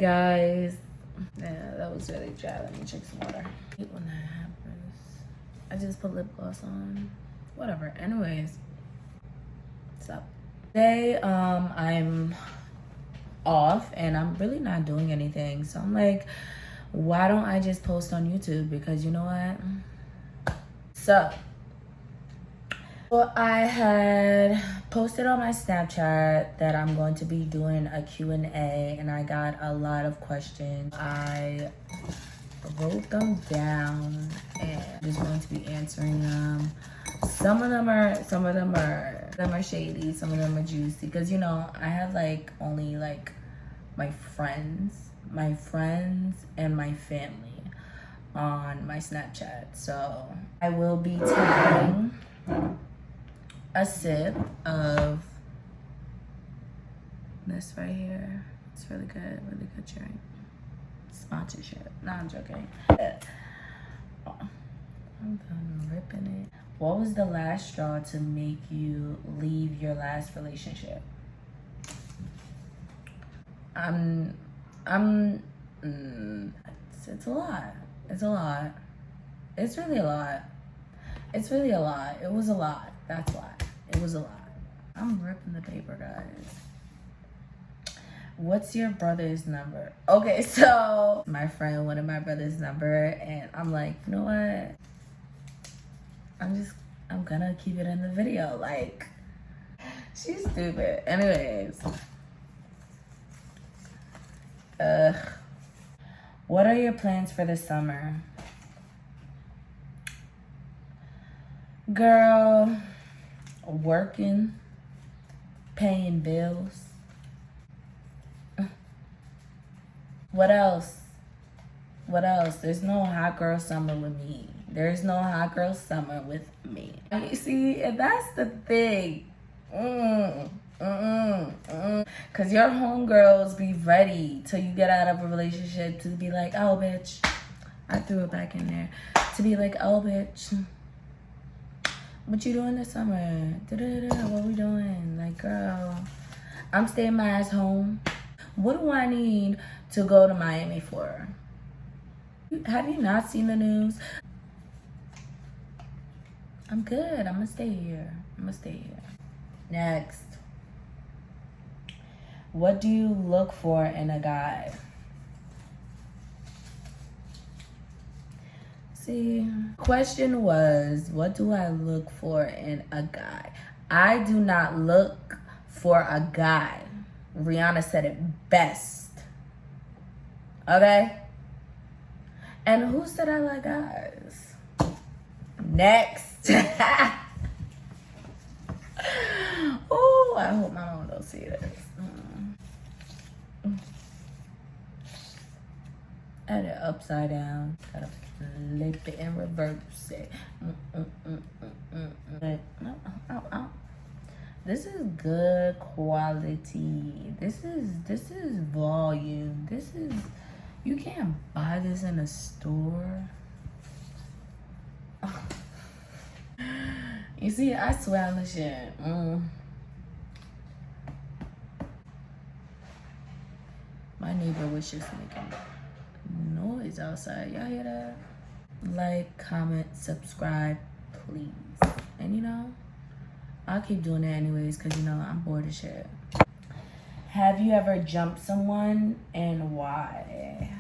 guys. Yeah, that was really dry. Let me drink some water. I hate when that happens. I just put lip gloss on. Whatever. Anyways, what's up? Today, I'm off and I'm really not doing anything. So I'm like, why don't I just post on YouTube? Because you know what? So I had posted on my Snapchat that I'm going to be doing a Q&A and I got a lot of questions. I wrote them down and I'm just going to be answering them. Some of them are shady, some of them are juicy. Because you know, I have like only like my friends and my family on my Snapchat. So I will be taking a sip of this right here. It's really good drink. Sponsorship. No, I'm joking. I'm done ripping it. What was the last straw to make you leave your last relationship? It's a lot. It's a lot. It's really a lot. It's really a lot. It was a lot. That's why. It was a lot. I'm ripping the paper, guys. What's your brother's number? Okay, so my friend wanted my brother's number and I'm like, you know what? I'm gonna keep it in the video. Like, she's stupid. Anyways. What are your plans for the summer? Girl, working, paying bills. What else? What else? There's no hot girl summer with me. There's no hot girl summer with me. You see, and that's the thing. Cause your homegirls be ready till you get out of a relationship to be like, oh bitch, I threw it back in there. To be like, oh bitch, what you doing this summer? What we doing? Like, girl, I'm staying my ass home. What do I need to go to Miami for? Have you not seen the news? I'm good. I'm gonna stay here. Next. What do you look for in a guy? See, question was, what do I look for in a guy? I do not look for a guy. Rihanna said it best. Okay? And who said I like guys? Next. Oh, I hope my mom don't see this. Add it upside down. Gotta flip it and reverse it. This is good quality. This is volume. You can't buy this in a store. You see, I swear on the shit. My neighbor was just making noise outside. Y'all hear that? Like, comment, subscribe, please. And you know, I'll keep doing it anyways because you know I'm bored of shit. Have you ever jumped someone and why?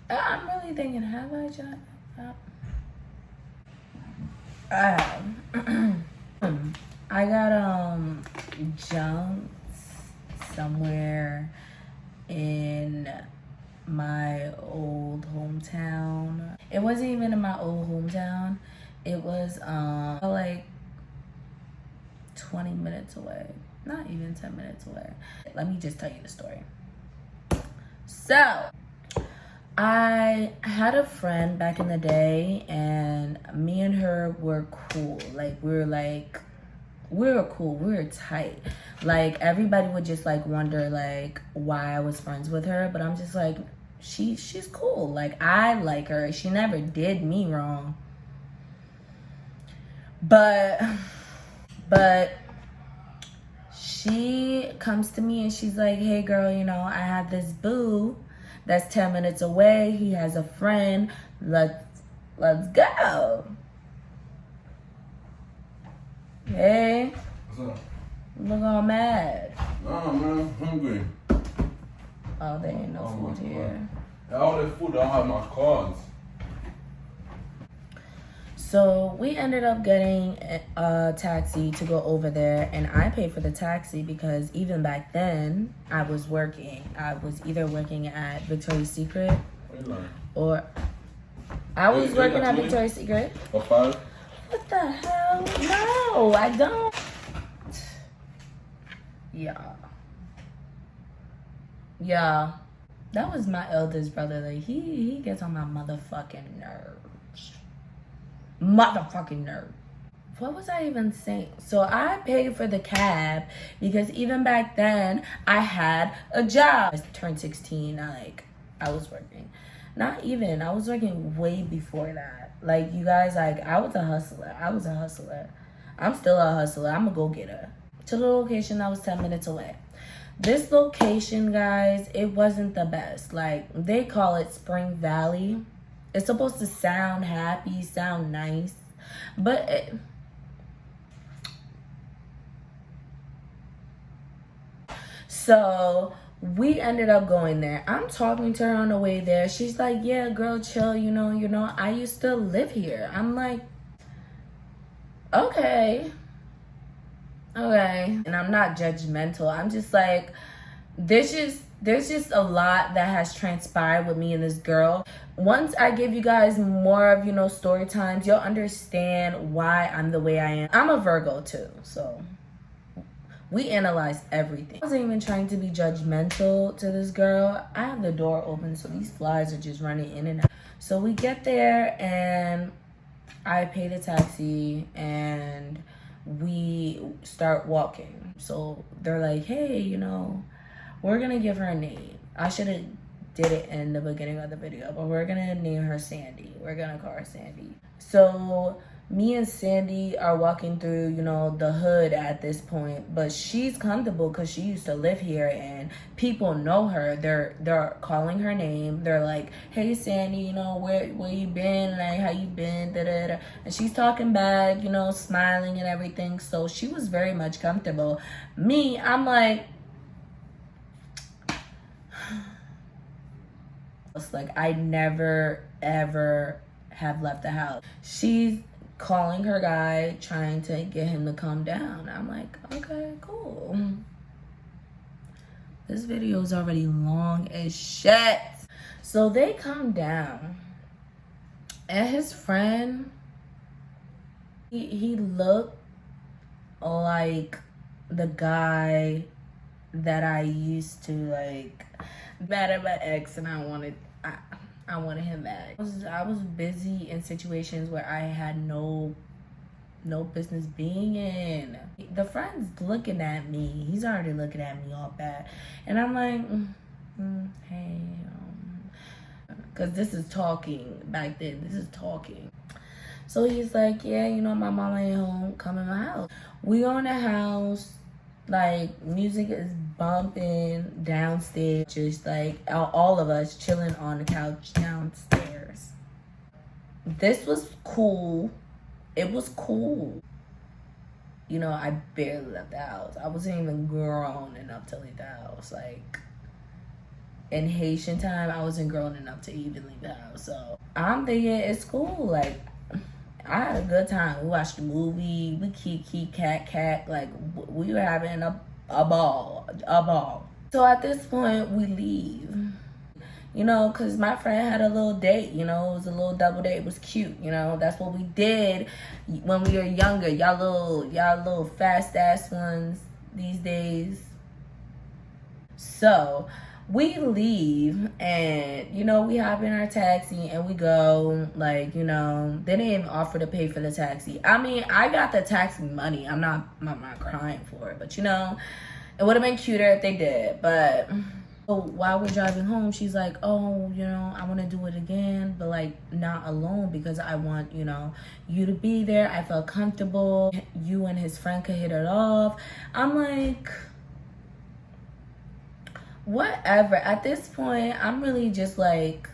I'm really thinking, have I jumped? I have. I got jumped somewhere in my old hometown. It wasn't even in my old hometown. It was like 20 minutes away. Not even 10 minutes away. Let me just tell you the story. So I had a friend back in the day and me and her were cool. Like we were cool, we were tight. Like everybody would just like wonder like why I was friends with her, but I'm just like, she's cool. Like I like her. She never did me wrong. But she comes to me and she's like, hey girl, you know, I have this boo that's 10 minutes away. He has a friend. Let's go. Hey. What's up? Look all mad. Nah, man, I'm hungry. Oh, there ain't no food here. All that food, I don't have my cards. So we ended up getting a taxi to go over there, and I paid for the taxi because even back then I was working. I was either working at Victoria's Secret or I was working at Victoria's Secret. For 5? What the hell? No, I don't. Yeah. That was my eldest brother. Like he gets on my motherfucking nerves. Motherfucking nerve. What was I even saying? So I paid for the cab because even back then I had a job. I turned 16. I was working. Not even. I was working way before that. Like you guys, like I was a hustler. I'm still a hustler. I'm a go-getter. To the location that was 10 minutes away. This location, guys, it wasn't the best. Like they call it Spring Valley. It's supposed to sound happy, sound nice, but so we ended up going there. I'm talking to her on the way there. She's like, yeah, girl, chill, you know, I used to live here. I'm like, okay. And I'm not judgmental. I'm just like, there's just a lot that has transpired with me and this girl. Once I give you guys more of, you know, story times, you'll understand why I'm the way I am. I'm a Virgo too, so we analyze everything. I wasn't even trying to be judgmental to this girl. I have the door open, so these flies are just running in and out. So we get there and I pay the taxi and we start walking. So they're like, hey, you know, we're gonna give her a name. I should have did it in the beginning of the video, but we're gonna name her Sandy. We're gonna call her Sandy. So me and Sandy are walking through, you know, the hood at this point, but she's comfortable because she used to live here and people know her. They're calling her name. They're like, hey Sandy, you know, where you been? Like, how you been? Da-da-da. And she's talking back, you know, smiling and everything. So she was very much comfortable. Me, I'm like, like I never ever have left the house. She's calling her guy, trying to get him to calm down. I'm like, okay, cool. This video is already long as shit. So they come down and his friend, he looked like the guy that I used to like mad at my ex, and I wanted him back. I was busy in situations where I had no business being in. The friend's looking at me. He's already looking at me all bad, and I'm like, hey, because this is talking back then. This is talking. So he's like, yeah, you know, my mama ain't home. Come in my house. We go in the house. Like, music is bumping downstairs. Just like all of us chilling on the couch downstairs. This was cool. It was cool. You know, I barely left the house. I wasn't even grown enough to leave the house. Like, in Haitian time, I wasn't grown enough to even leave the house. So I'm thinking it's cool. Like, I had a good time. We watched a movie. We kiki, cat. Like, we were having a ball. So at this point, we leave. You know, because my friend had a little date. You know, it was a little double date. It was cute. You know, that's what we did when we were younger. Y'all little fast ass ones these days. So we leave and, you know, we hop in our taxi and we go. Like, you know, they didn't even offer to pay for the taxi. I mean, I got the taxi money. I'm not crying for it, but, you know, it would have been cuter if they did. But So while we're driving home, she's like, oh, you know, I want to do it again, but like not alone because I want, you know, you to be there. I felt comfortable. You and his friend could hit it off. I'm like, whatever. At this point, I'm really just like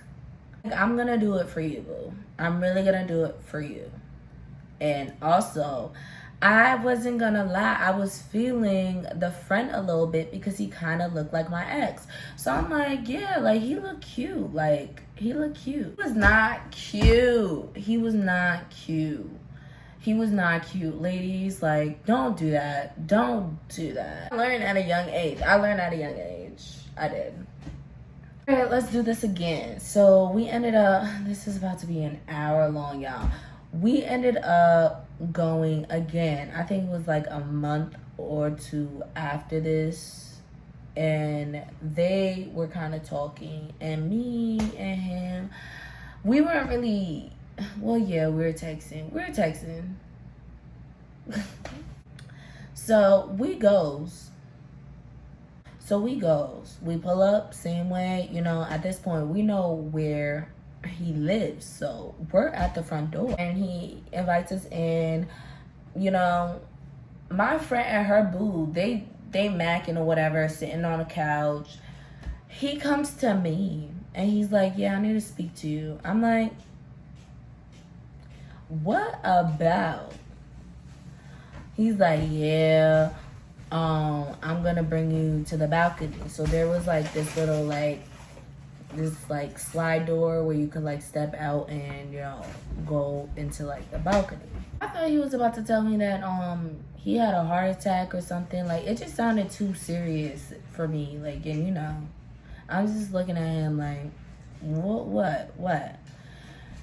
I'm gonna do it for you, boo. I'm really gonna do it for you. And also, I wasn't gonna lie, I was feeling the friend a little bit because he kind of looked like my ex. So I'm like, yeah, like he looked cute. Like he looked cute. He was not cute. He was not cute. He was not cute. Ladies, like, don't do that. Don't do that. I learned at a young age. I did. All right, let's do this again. So we ended up, this is about to be an hour long, y'all. We ended up going again. I think it was like a month or two after this. And they were kind of talking. And me and him, we weren't really, well, yeah, we were texting. So we goes. We pull up, same way. You know, at this point, we know where he lives. So we're at the front door. And he invites us in. You know, my friend and her boo, they macking or whatever, sitting on a couch. He comes to me. And he's like, yeah, I need to speak to you. I'm like, what about? He's like, yeah. I'm gonna bring you to the balcony. So there was like this little like slide door where you could like step out and, you know, go into like the balcony. I thought he was about to tell me that he had a heart attack or something. Like it just sounded too serious for me. Like, and you know, I was just looking at him like, what?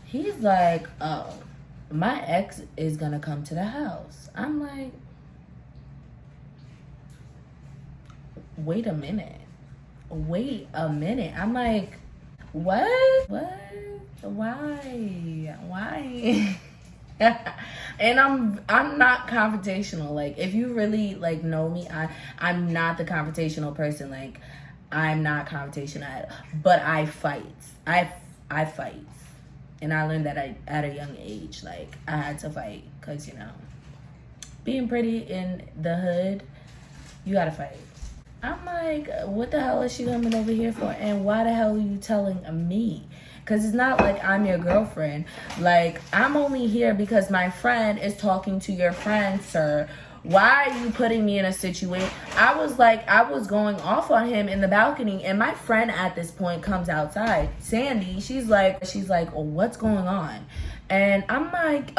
He's like, oh, my ex is gonna come to the house. I'm like, wait a minute. I'm like, what? Why? And I'm not confrontational. Like, if you really like know me, I'm not the confrontational person. Like, I'm not confrontational, but I fight. I fight. And I learned that at a young age. Like, I had to fight because, you know, being pretty in the hood, you gotta fight. I'm like, what the hell is she coming over here for? And why the hell are you telling me? Because it's not like I'm your girlfriend. Like, I'm only here because my friend is talking to your friend, sir. Why are you putting me in a situation? I was going off on him in the balcony, and my friend at this point comes outside. Sandy, she's like, oh, what's going on? And I'm like,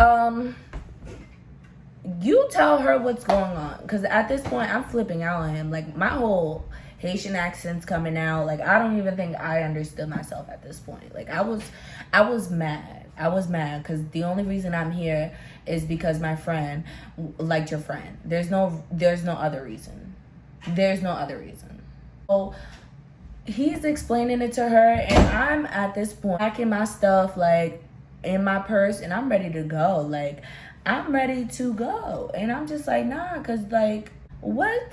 you tell her what's going on. Because at this point, I'm flipping out on him. Like, my whole Haitian accent's coming out. Like, I don't even think I understood myself at this point. Like, I was mad. Because the only reason I'm here is because my friend liked your friend. There's no other reason. So he's explaining it to her, and I'm at this point packing my stuff like in my purse, and I'm ready to go. Like, I'm ready to go. And I'm just like, nah, because like, what?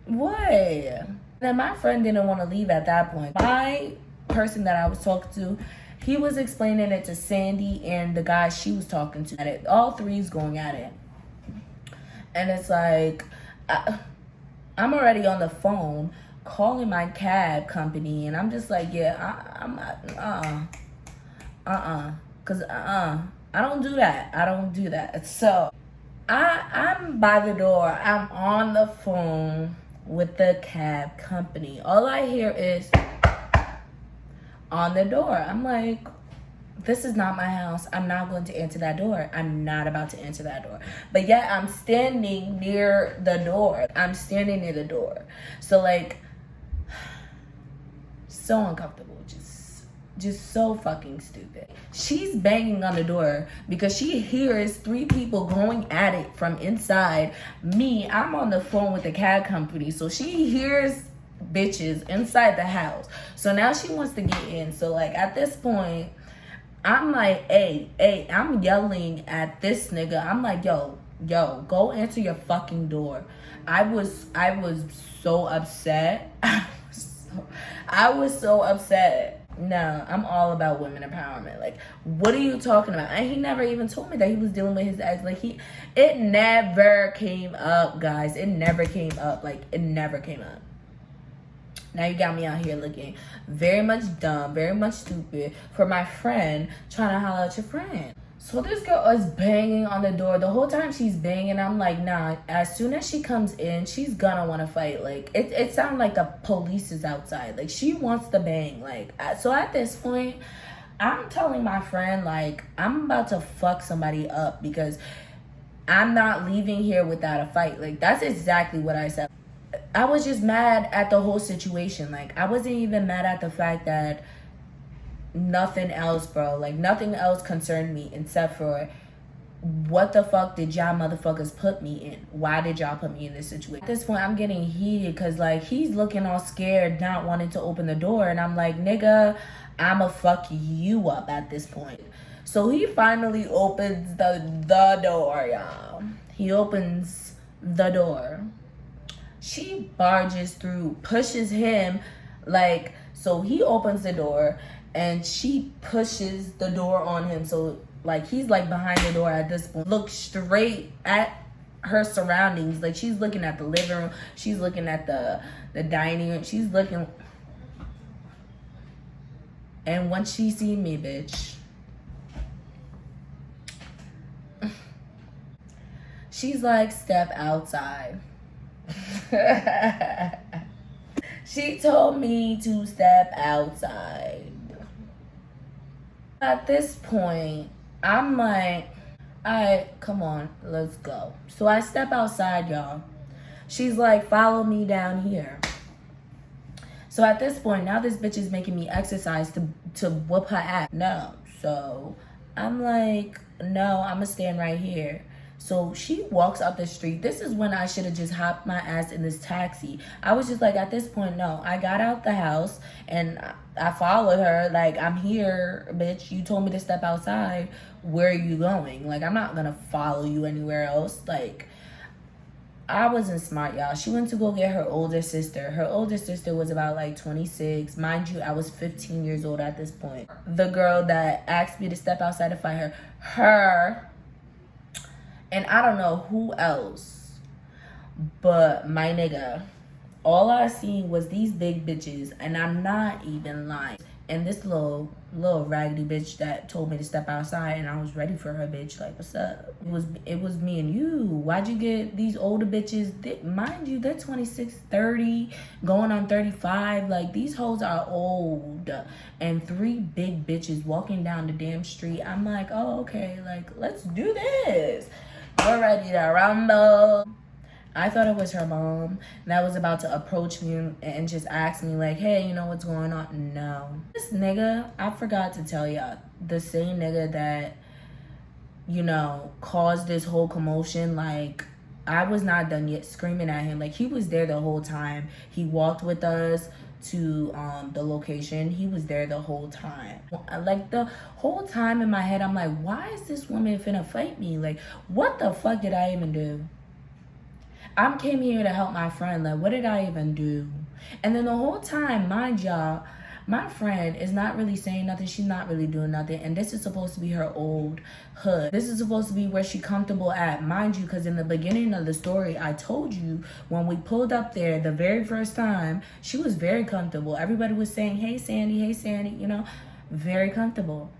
Then my friend didn't want to leave at that point. My person that I was talking to, he was explaining it to Sandy and the guy she was talking to. All three's going at it. And it's like, I'm already on the phone calling my cab company. And I'm just like, yeah, I'm not, because I don't do that. So I'm by the door. I'm on the phone with the cab company. All I hear is on the door. I'm like, this is not my house. I'm not going to answer that door. I'm not about to answer that door. But yet I'm standing near the door. So like, so uncomfortable. Just so fucking stupid. She's banging on the door because she hears three people going at it from inside. Me, I'm on the phone with the cab company. So she hears bitches inside the house. So now she wants to get in. So like at this point, I'm like, hey, I'm yelling at this nigga. I'm like, yo, go answer your fucking door. I was so upset. I was so upset. No, I'm all about women empowerment. Like, what are you talking about? And he never even told me that he was dealing with his ex. Like, it never came up, guys. It never came up. Like, it never came up. Now you got me out here looking very much dumb, very much stupid for my friend trying to holler at your friend. So this girl is banging on the door. The whole time she's banging, I'm like, nah, as soon as she comes in, she's gonna want to fight. Like, it sounds like the police is outside. Like, she wants to bang. Like, so at this point, I'm telling my friend, like, I'm about to fuck somebody up because I'm not leaving here without a fight. Like, that's exactly what I said. I was just mad at the whole situation. Like, I wasn't even mad at the fact that nothing else, bro. Like, nothing else concerned me except for what the fuck did y'all motherfuckers put me in? Why did y'all put me in this situation? At this point, I'm getting heated because, like, he's looking all scared, not wanting to open the door. And I'm like, nigga, I'ma fuck you up at this point. So he finally opens the door, y'all. He opens the door. She barges through, pushes him, like, so he opens the door and she pushes the door on him. So, like, he's, like, behind the door at this point. Look straight at her surroundings. Like, she's looking at the living room. She's looking at the dining room. She's looking. And once she see me, bitch, she's like, step outside. She told me to step outside. At this point, I'm like, alright, come on, let's go. So I step outside, y'all. She's like, follow me down here. So at this point, now this bitch is making me exercise to whoop her ass. No. So I'm like, no, I'm gonna stand right here. So she walks up the street. This is when I should have just hopped my ass in this taxi. I was just like, at this point, no. I got out the house and I followed her. Like, I'm here, bitch. You told me to step outside. Where are you going? Like, I'm not gonna follow you anywhere else. Like, I wasn't smart, y'all. She went to go get her older sister. Her older sister was about like 26. Mind you, I was 15 years old at this point. The girl that asked me to step outside to fight her, and I don't know who else, but my nigga, all I seen was these big bitches, and I'm not even lying. And this little raggedy bitch that told me to step outside, and I was ready for her, bitch. Like, what's up? It was me and you. Why'd you get these older bitches? Mind you, they're 26, 30, going on 35. Like, these hoes are old. And 3 big bitches walking down the damn street. I'm like, oh, okay, like, let's do this. We're ready to rumble. I thought it was her mom that was about to approach me and just ask me, like, hey, you know what's going on? No. This nigga, I forgot to tell y'all, the same nigga that, you know, caused this whole commotion, like, I was not done yet screaming at him. Like, he was there the whole time. He walked with us to the location. He was there the whole time. Like, the whole time in my head, I'm like, why is this woman finna fight me? Like, what the fuck did I even do? I came here to help my friend. Like, what did I even do? And then the whole time, mind y'all, my friend is not really saying nothing. She's not really doing nothing. And this is supposed to be her old hood. This is supposed to be where she's comfortable at. Mind you, because in the beginning of the story, I told you when we pulled up there the very first time, she was very comfortable. Everybody was saying, hey, Sandy, you know, very comfortable.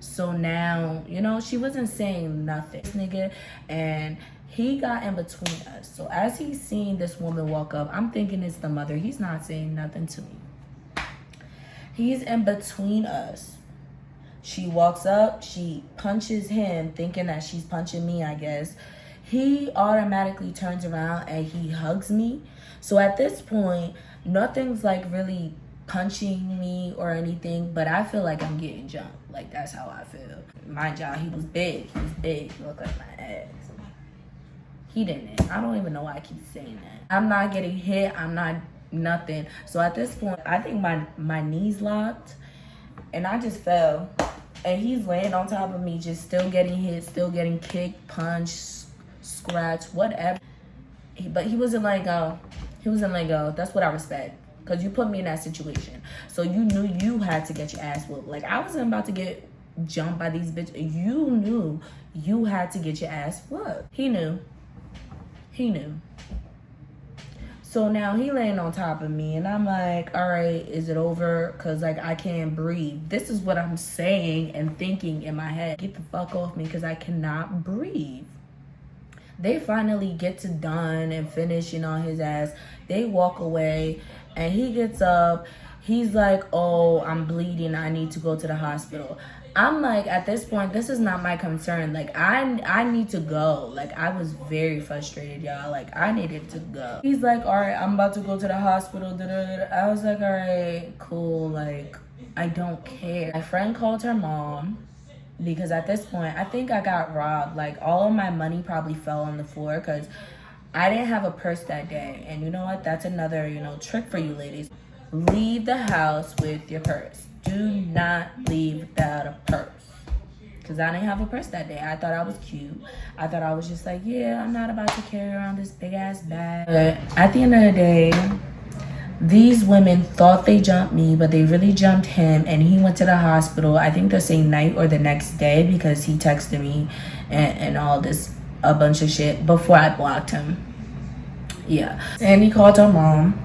So now, you know, she wasn't saying nothing. This nigga, and he got in between us. So as he's seeing this woman walk up, I'm thinking it's the mother. He's not saying nothing to me. He's in between us. She walks up, she punches him, thinking that she's punching me, I guess. He automatically turns around and he hugs me. So at this point, nothing's like really punching me or anything, but I feel like I'm getting jumped. Like, that's how I feel. Mind y'all, he was big. He was big. He looked like my ass. He didn't. I don't even know why I keep saying that. I'm not getting hit. I'm not nothing. So at this point, I think my knees locked and I just fell. And he's laying on top of me, just still getting hit, still getting kicked, punched, scratched, whatever. But he wasn't like, He wasn't let go. That's what I respect. Because you put me in that situation. So you knew you had to get your ass whooped. Like, I wasn't about to get jumped by these bitches. You knew you had to get your ass whooped. He knew. He knew. So now he laying on top of me. And I'm like, all right, is it over? Because, like, I can't breathe. This is what I'm saying and thinking in my head. Get the fuck off me because I cannot breathe. They finally get to done and finishing on his ass. They walk away. And he gets up, he's like, oh, I'm bleeding, I need to go to the hospital. I'm like, at this point, this is not my concern. Like, I need to go. Like, I was very frustrated, y'all. Like, I needed to go. He's like, all right, I'm about to go to the hospital. I was like, all right, cool. Like, I don't care. My friend called her mom because at this point, I think I got robbed. Like, all of my money probably fell on the floor because I didn't have a purse that day. And you know what? That's another, trick for you ladies. Leave the house with your purse. Do not leave without a purse. Because I didn't have a purse that day. I thought I was cute. I thought I was just like, yeah, I'm not about to carry around this big ass bag. But at the end of the day, these women thought they jumped me, but they really jumped him. And he went to the hospital, I think the same night or the next day, because he texted me and all this, a bunch of shit before I blocked him. Yeah. And he called her mom,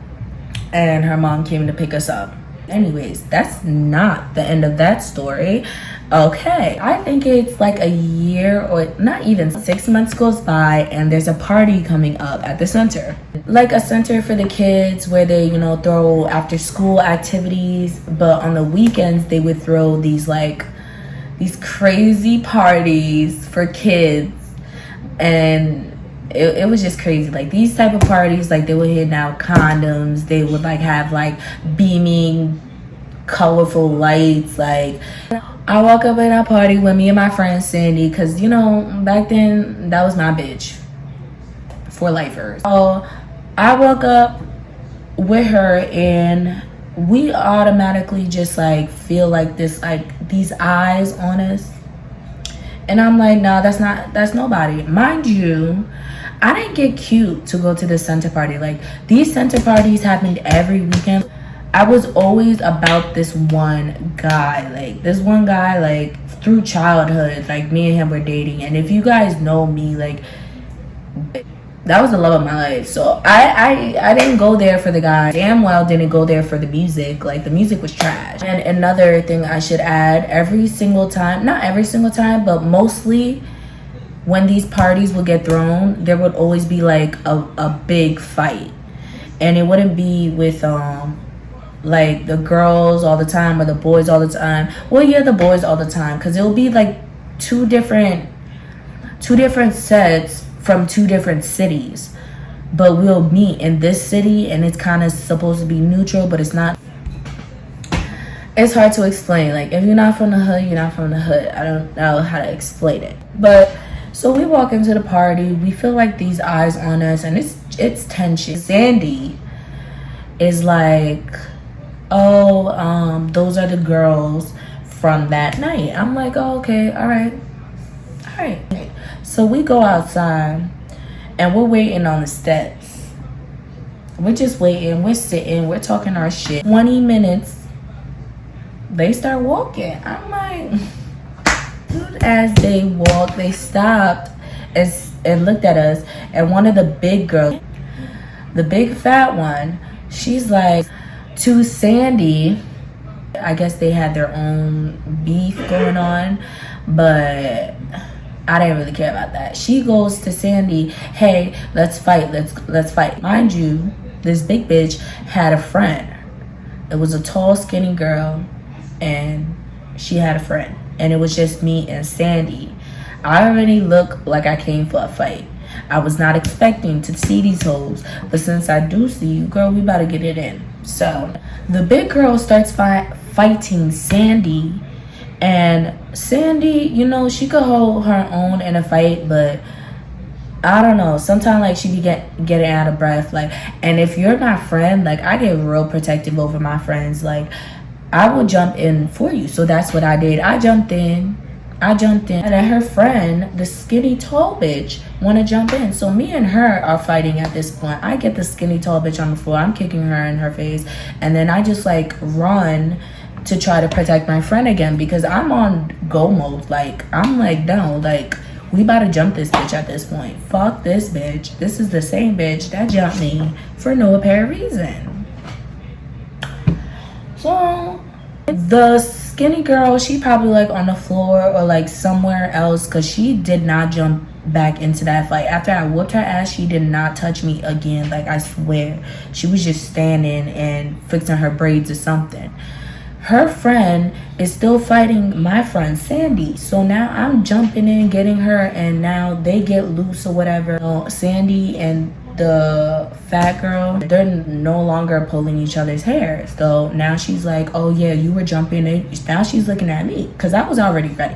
and her mom came to pick us up. Anyways, that's not the end of that story. Okay, I think it's like a year or not even 6 months goes by, and there's a party coming up at the center. Like a center for the kids where they, throw after school activities, but on the weekends they would throw these crazy parties for kids. And it was just crazy. Like, these type of parties, like, they would hand out condoms. They would, like, have, like, beaming, colorful lights. Like, I walk up at a party with me and my friend Sandy because, back then, that was my bitch. For lifers. So, I woke up with her, and we automatically just, like, feel like this, like, these eyes on us. And I'm like, no, that's nobody. Mind you, I didn't get cute to go to the center party. Like, these center parties happened every weekend. I was always about this one guy. Like, this one guy, like, through childhood, like, me and him were dating. And if you guys know me, like, that was the love of my life. So I didn't go there for the guy. Damn well didn't go there for the music. Like, the music was trash. And another thing I should add, every single time, not every single time, but mostly when these parties would get thrown, there would always be like a big fight. And it wouldn't be with like the girls all the time or the boys all the time. Well, yeah, the boys all the time, because it will be like two different sets from two different cities, but we'll meet in this city, and it's kind of supposed to be neutral, but it's not. It's hard to explain. Like, if you're not from the hood, you're not from the hood. I don't know how to explain it. But so we walk into the party, we feel like these eyes on us, and it's tension. Sandy is like, oh, those are the girls from that night. I'm like, oh, okay, all right. So we go outside, and we're waiting on the steps. We're just waiting. We're sitting. We're talking our shit. 20 minutes, they start walking. I'm like, dude, as they walked, they stopped and looked at us. And one of the big girls, the big fat one, she's like, to Sandy, I guess they had their own beef going on, but I didn't really care about that. She goes to Sandy, hey, let's fight, let's fight. Mind you, this big bitch had a friend. It was a tall, skinny girl, and she had a friend. And it was just me and Sandy. I already look like I came for a fight. I was not expecting to see these hoes, but since I do see you, girl, we about to get it in. So the big girl starts fighting Sandy. And Sandy, she could hold her own in a fight, but I don't know. Sometimes, like, she be getting out of breath. Like, and if you're my friend, like, I get real protective over my friends. Like, I will jump in for you. So that's what I did. I jumped in, I jumped in, and then her friend, the skinny tall bitch, want to jump in. So me and her are fighting at this point. I get the skinny tall bitch on the floor. I'm kicking her in her face, and then I just like run to try to protect my friend again because I'm on go mode. Like, I'm like, no, like, we about to jump this bitch at this point. Fuck this bitch. This is the same bitch that jumped me for no apparent reason. So the skinny girl, she probably like on the floor or like somewhere else because she did not jump back into that fight. After I whooped her ass, she did not touch me again. Like, I swear. She was just standing and fixing her braids or something. Her friend is still fighting my friend Sandy. So now I'm jumping in, getting her, and now they get loose or whatever. Sandy and the fat girl, they're no longer pulling each other's hair. So now she's like, oh yeah, you were jumping in. Now she's looking at me because I was already ready.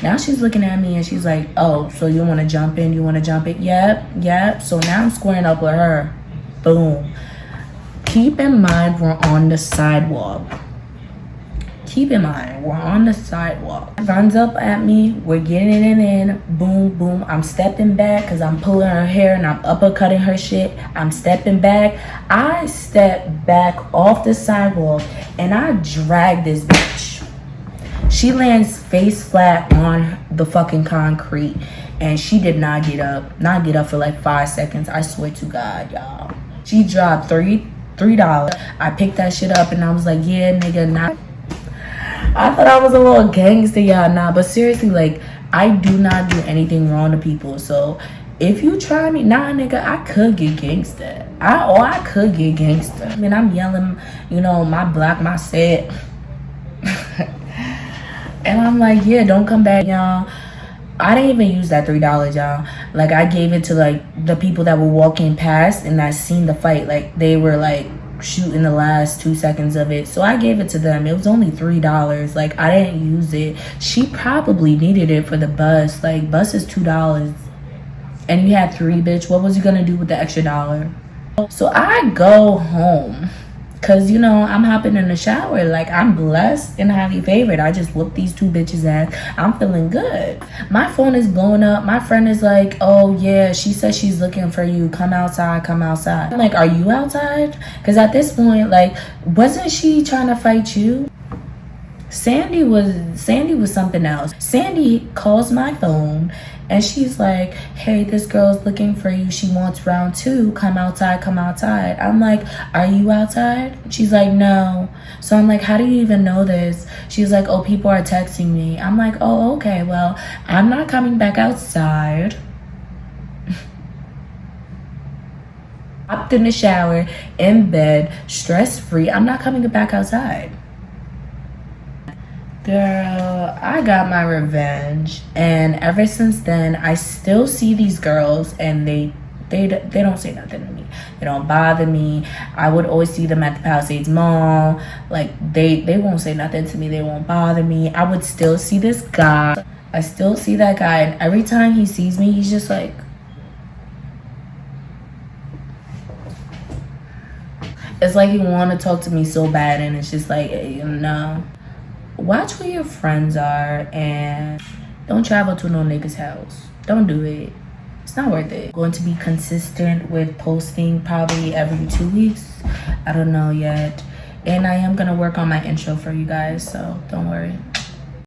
Now she's looking at me and she's like, oh, so you want to jump in? You want to jump in? Yep. So now I'm squaring up with her. Boom. Keep in mind, we're on the sidewalk. Keep in mind, we're on the sidewalk. Runs up at me. We're getting it in. Boom, boom. I'm stepping back because I'm pulling her hair and I'm uppercutting her shit. I'm stepping back. I step back off the sidewalk and I drag this bitch. She lands face flat on the fucking concrete and she did not get up. Not get up for like 5 seconds. I swear to God, y'all. She dropped $3. I picked that shit up and I was like, yeah, nigga, not. I thought I was a little gangster, y'all. Nah, but seriously, like, I do not do anything wrong to people. So if you try me, nah, nigga, I could get gangster. I could get gangster. I mean, I'm yelling, you know, my block, my set. And I'm like, yeah, don't come back, y'all. I didn't even use that $3, y'all. Like, I gave it to, like, the people that were walking past and I seen the fight. Like, they were, like, shooting the last 2 seconds of it. So I gave it to them. It was only $3. Like, I didn't use it. She probably needed it for the bus. Like, bus is $2. And you had 3, bitch. What was you gonna do with the extra $1? So I go home. Cause, you know, I'm hopping in the shower. Like, I'm blessed and highly favored. I just whooped these 2 bitches ass. I'm feeling good. My phone is blowing up. My friend is like, oh yeah, she says she's looking for you. Come outside, come outside. I'm like, are you outside? Cause at this point, like, wasn't she trying to fight you? Sandy was something else. Sandy calls my phone and she's like, hey, this girl's looking for you. She wants round 2. Come outside, come outside. I'm like, are you outside? She's like, no. So I'm like, how do you even know this? She's like, oh, people are texting me. I'm like, oh, okay, well, I'm not coming back outside. Hopped in the shower, in bed, stress-free. I'm not coming back outside. Girl, I got my revenge, and ever since then I still see these girls and they don't say nothing to me. They don't bother me. I would always see them at the Palisades Mall. Like, they won't say nothing to me. They won't bother me. I would still see this guy. I still see that guy, and every time he sees me, he's just like, it's like he want to talk to me so bad, and it's just like, you know. Watch where your friends are and don't travel to no nigga's house. Don't do it. It's not worth it. I'm going to be consistent with posting probably every 2 weeks. I don't know yet. And I am going to work on my intro for you guys, so don't worry.